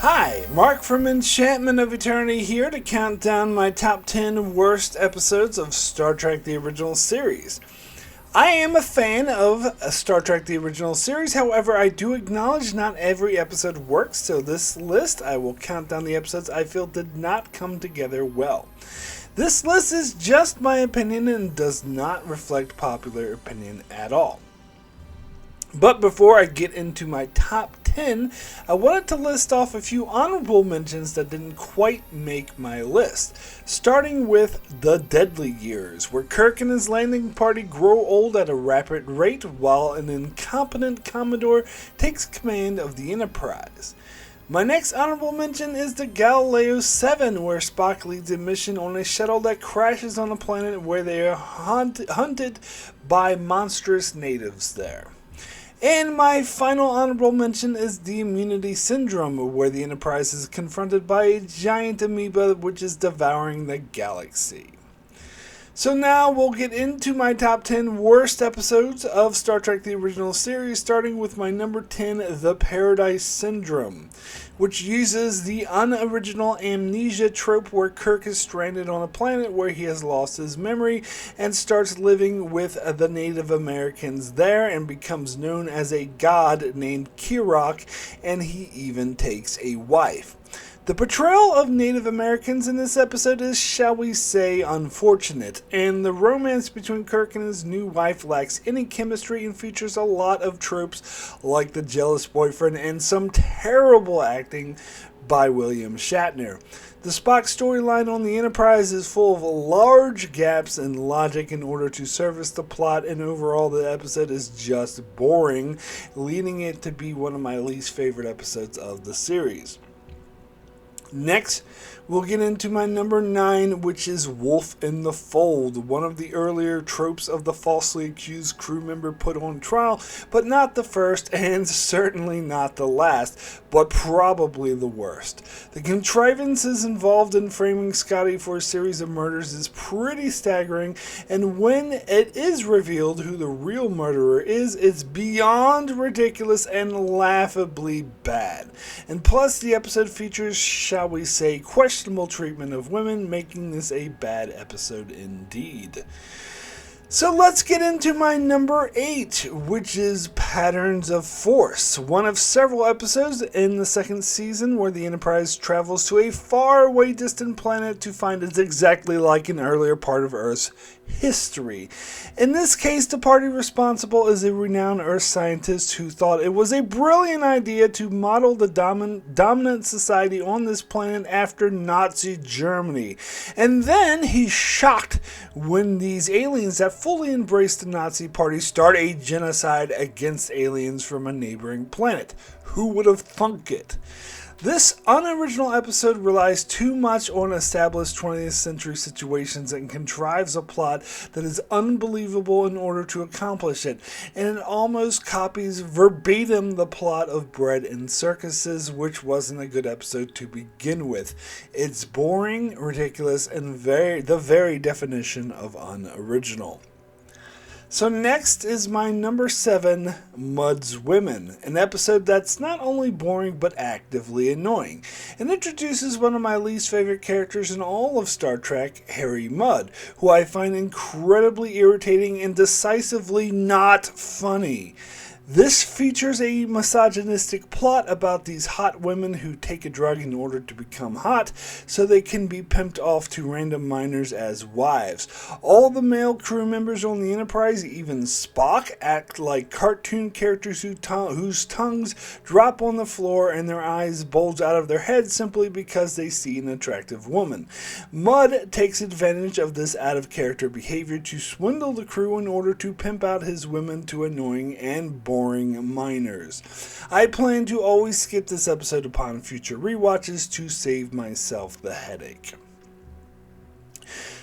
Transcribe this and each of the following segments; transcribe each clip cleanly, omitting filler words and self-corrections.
Hi, Mark from Enchantment of Eternity here to count down my top 10 worst episodes of Star Trek The Original Series. I am a fan of Star Trek The Original Series, however, I do acknowledge not every episode works, so this list I will count down the episodes I feel did not come together well. This list is just my opinion and does not reflect popular opinion at all. But before I get into my top 10, I wanted to list off a few honorable mentions that didn't quite make my list. Starting with The Deadly Years, where Kirk and his landing party grow old at a rapid rate while an incompetent Commodore takes command of the Enterprise. My next honorable mention is the Galileo 7, where Spock leads a mission on a shuttle that crashes on a planet where they are hunted by monstrous natives there. And my final honorable mention is the Immunity Syndrome, where the Enterprise is confronted by a giant amoeba which is devouring the galaxy. So now we'll get into my top 10 worst episodes of Star Trek The Original Series, starting with my number 10, The Paradise Syndrome, which uses the unoriginal amnesia trope where Kirk is stranded on a planet where he has lost his memory and starts living with the Native Americans there and becomes known as a god named Kirok, and he even takes a wife. The portrayal of Native Americans in this episode is, shall we say, unfortunate, and the romance between Kirk and his new wife lacks any chemistry and features a lot of tropes like the jealous boyfriend and some terrible acting by William Shatner. The Spock storyline on the Enterprise is full of large gaps in logic in order to service the plot, and overall the episode is just boring, leading it to be one of my least favorite episodes of the series. Next, we'll get into my number 9, which is Wolf in the Fold, one of the earlier tropes of the falsely accused crew member put on trial, but not the first, and certainly not the last, but probably the worst. The contrivances involved in framing Scotty for a series of murders is pretty staggering, and when it is revealed who the real murderer is, it's beyond ridiculous and laughably bad. And plus, the episode features, shall we say, questionable treatment of women, making this a bad episode indeed. So let's get into my number 8, which is Patterns of Force, one of several episodes in the second season where the Enterprise travels to a faraway distant planet to find it's exactly like an earlier part of Earth's history. In this case, the party responsible is a renowned Earth scientist who thought it was a brilliant idea to model the dominant society on this planet after Nazi Germany. And then he's shocked when these aliens that fully embrace the Nazi party start a genocide against aliens from a neighboring planet. Who would have thunk it? This unoriginal episode relies too much on established 20th century situations and contrives a plot that is unbelievable in order to accomplish it, and it almost copies verbatim the plot of Bread and Circuses, which wasn't a good episode to begin with. It's boring, ridiculous, and the very definition of unoriginal. So next is my number 7, Mudd's Women, an episode that's not only boring but actively annoying. It introduces one of my least favorite characters in all of Star Trek, Harry Mudd, who I find incredibly irritating and decisively not funny. This features a misogynistic plot about these hot women who take a drug in order to become hot so they can be pimped off to random minors as wives. All the male crew members on the Enterprise, even Spock, act like cartoon characters whose tongues drop on the floor and their eyes bulge out of their heads simply because they see an attractive woman. Mudd takes advantage of this out-of-character behavior to swindle the crew in order to pimp out his women to annoying and boring minors. I plan to always skip this episode upon future rewatches to save myself the headache.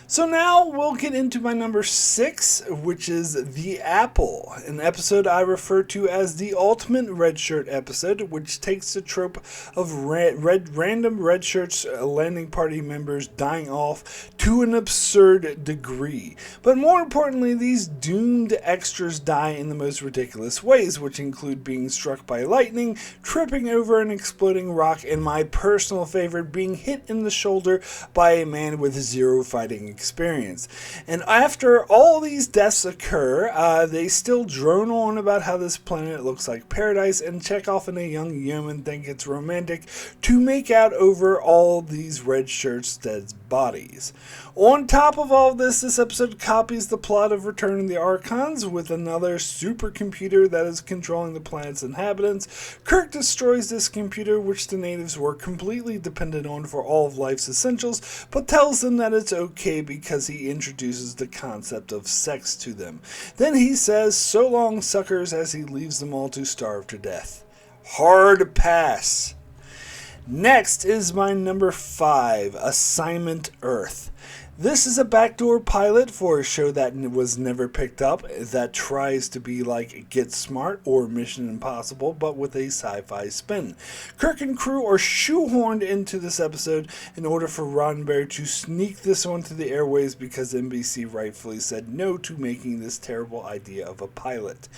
So now we'll get into my number 6, which is The Apple, an episode I refer to as the ultimate red shirt episode, which takes the trope of random red shirts landing party members dying off to an absurd degree. But more importantly, these doomed extras die in the most ridiculous ways, which include being struck by lightning, tripping over an exploding rock, and my personal favorite, being hit in the shoulder by a man with zero fighting experience. And after all these deaths occur, they still drone on about how this planet looks like paradise, and Chekhov and a young yeoman think it's romantic to make out over all these red shirts' dead bodies. On top of all this, this episode copies the plot of Return of the Archons with another supercomputer that is controlling the planet's inhabitants. Kirk destroys this computer, which the natives were completely dependent on for all of life's essentials, but tells them that it's okay because he introduces the concept of sex to them. Then he says, "So long, suckers," as he leaves them all to starve to death. Hard pass. Next is my number 5, Assignment Earth. This is a backdoor pilot for a show that was never picked up that tries to be like Get Smart or Mission Impossible, but with a sci-fi spin. Kirk and crew are shoehorned into this episode in order for Roddenberry to sneak this onto the airways because NBC rightfully said no to making this terrible idea of a pilot.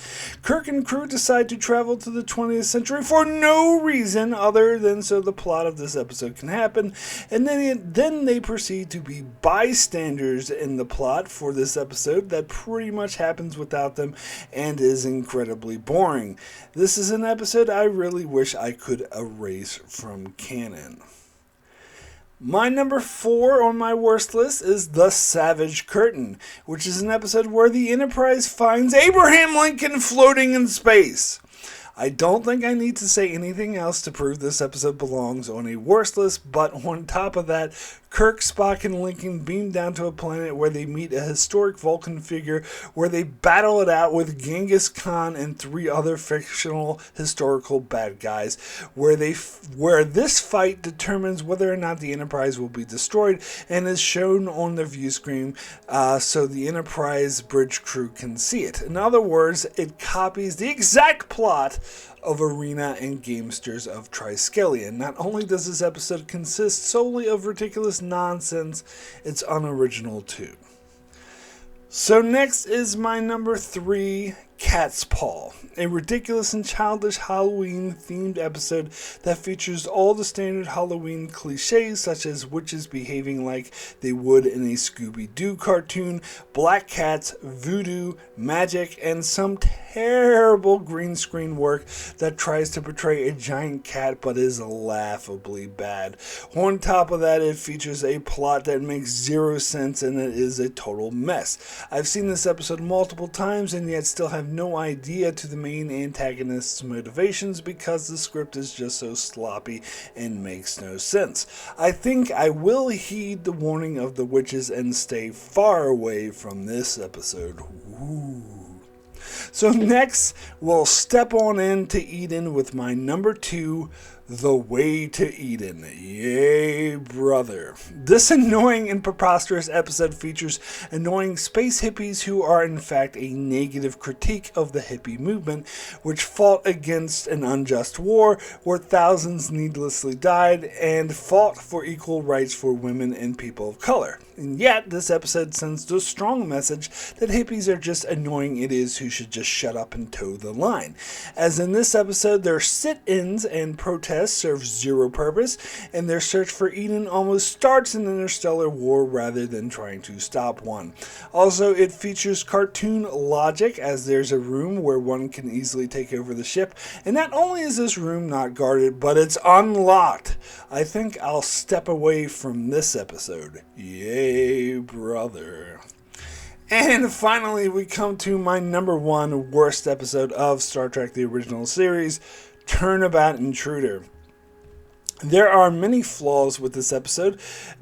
Kirk and crew decide to travel to the 20th century for no reason other than so the plot of this episode can happen, and then they proceed to be bystanders in the plot for this episode that pretty much happens without them and is incredibly boring. This is an episode I really wish I could erase from canon. My number 4 on my worst list is The Savage Curtain, which is an episode where the Enterprise finds Abraham Lincoln floating in space. I don't think I need to say anything else to prove this episode belongs on a worst list, but on top of that, Kirk, Spock, and Lincoln beam down to a planet where they meet a historic Vulcan figure where they battle it out with Genghis Khan and 3 other fictional historical bad guys, where this fight determines whether or not the Enterprise will be destroyed and is shown on the view screen so the Enterprise bridge crew can see it. In other words, it copies the exact plot of Arena and Gamesters of Triskelion. Not only does this episode consist solely of ridiculous nonsense, it's unoriginal too. So next is my number 3, Cat's Paw, a ridiculous and childish Halloween-themed episode that features all the standard Halloween cliches such as witches behaving like they would in a Scooby-Doo cartoon, black cats, voodoo, magic, and some terrible green screen work that tries to portray a giant cat but is laughably bad. On top of that, it features a plot that makes zero sense and it is a total mess. I've seen this episode multiple times and yet still have no idea to the main antagonist's motivations because the script is just so sloppy and makes no sense. I think I will heed the warning of the witches and stay far away from this episode. Ooh. So next, we'll step on into Eden with my number 2, The Way to Eden. Yay, brother. This annoying and preposterous episode features annoying space hippies who are in fact a negative critique of the hippie movement, which fought against an unjust war where thousands needlessly died and fought for equal rights for women and people of color. And yet, this episode sends the strong message that hippies are just annoying idiots who should just shut up and toe the line. As in this episode, their sit-ins and protests serve zero purpose, and their search for Eden almost starts an interstellar war rather than trying to stop one. Also, it features cartoon logic, as there's a room where one can easily take over the ship, and not only is this room not guarded, but it's unlocked. I think I'll step away from this episode. Yay, brother. And finally, we come to my number 1 worst episode of Star Trek the Original Series, Turnabout Intruder. There are many flaws with this episode,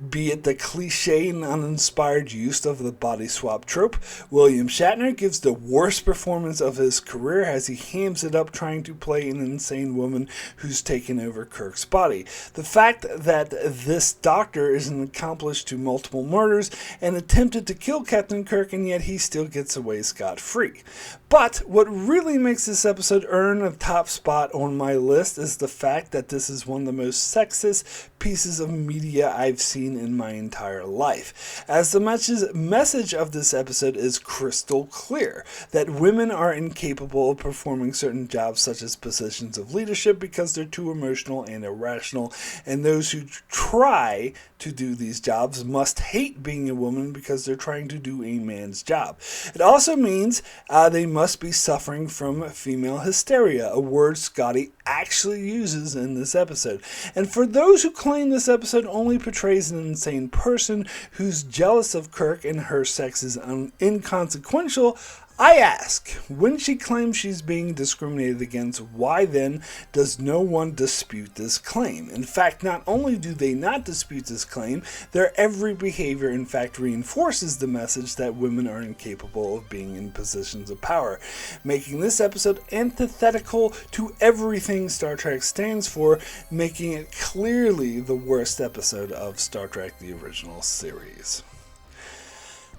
be it the cliche and uninspired use of the body swap trope. William Shatner gives the worst performance of his career as he hams it up trying to play an insane woman who's taken over Kirk's body. The fact that this doctor is an accomplice to multiple murders and attempted to kill Captain Kirk, and yet he still gets away scot-free. But what really makes this episode earn a top spot on my list is the fact that this is one of the most sexist pieces of media I've seen in my entire life. As the message of this episode is crystal clear, that women are incapable of performing certain jobs such as positions of leadership because they're too emotional and irrational, and those who try to do these jobs must hate being a woman because they're trying to do a man's job. It also means they must be suffering from female hysteria, a word Scotty actually uses in this episode. And for those who claim this episode only portrays an insane person who's jealous of Kirk and her sex is inconsequential, I ask, when she claims she's being discriminated against, why then does no one dispute this claim? In fact, not only do they not dispute this claim, their every behavior in fact reinforces the message that women are incapable of being in positions of power, making this episode antithetical to everything Star Trek stands for, making it clearly the worst episode of Star Trek the Original Series.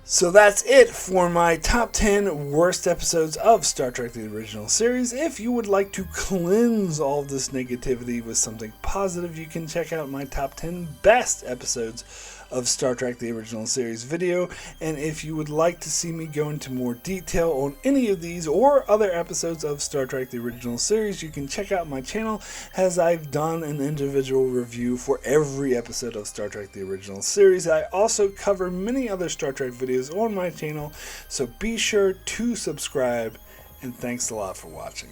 So that's it for my top 10 worst episodes of Star Trek the Original Series. If you would like to cleanse all of this negativity with something positive, you can check out my top 10 best episodes of Star Trek the Original Series video. And if you would like to see me go into more detail on any of these or other episodes of Star Trek the Original Series, you can check out my channel, as I've done an individual review for every episode of Star Trek the Original Series. I also cover many other Star Trek videos on my channel, so be sure to subscribe, and thanks a lot for watching.